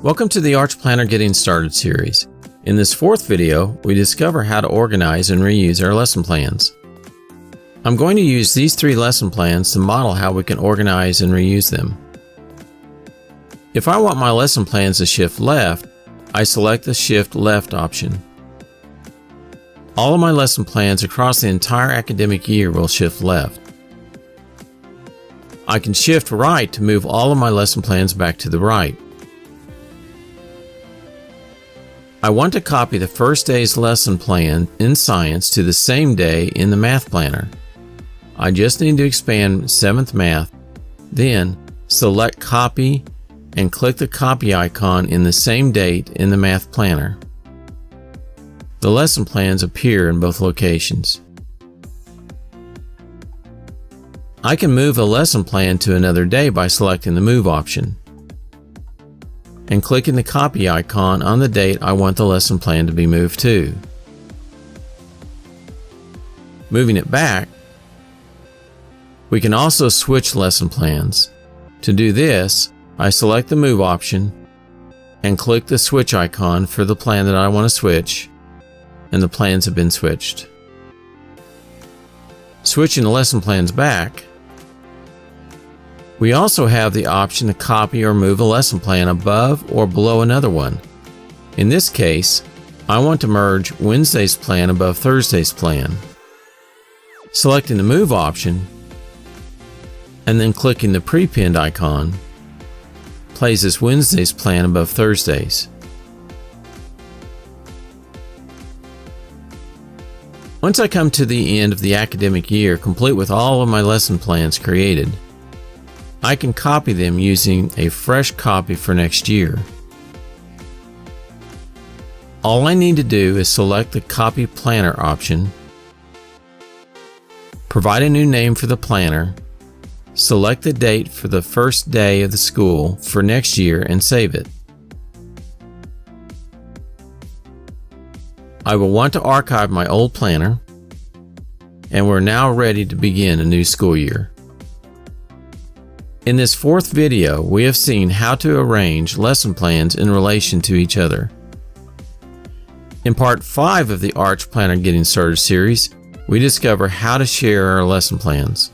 Welcome to the Arch Planner Getting Started series. In this fourth video, we discover how to organize and reuse our lesson plans. I'm going to use these three lesson plans to model how we can organize and reuse them. If I want my lesson plans to shift left, I select the Shift Left option. All of my lesson plans across the entire academic year will shift left. I can shift right to move all of my lesson plans back to the right. I want to copy the first day's lesson plan in science to the same day in the math planner. I just need to expand 7th Math, then select Copy and click the copy icon in the same date in the math planner. The lesson plans appear in both locations. I can move a lesson plan to another day by selecting the Move option and clicking the copy icon on the date I want the lesson plan to be moved to. Moving it back, we can also switch lesson plans. To do this, I select the Move option and click the switch icon for the plan that I want to switch, and the plans have been switched. Switching the lesson plans back, we also have the option to copy or move a lesson plan above or below another one. In this case, I want to merge Wednesday's plan above Thursday's plan. Selecting the Move option and then clicking the pre-pinned icon places Wednesday's plan above Thursday's. Once I come to the end of the academic year complete with all of my lesson plans created, I can copy them using a fresh copy for next year. All I need to do is select the Copy Planner option, provide a new name for the planner, select the date for the first day of the school for next year and save it. I will want to archive my old planner, and we're now ready to begin a new school year. In this fourth video, we have seen how to arrange lesson plans in relation to each other. In part 5 of the Arch Planner Getting Started series, we discover how to share our lesson plans.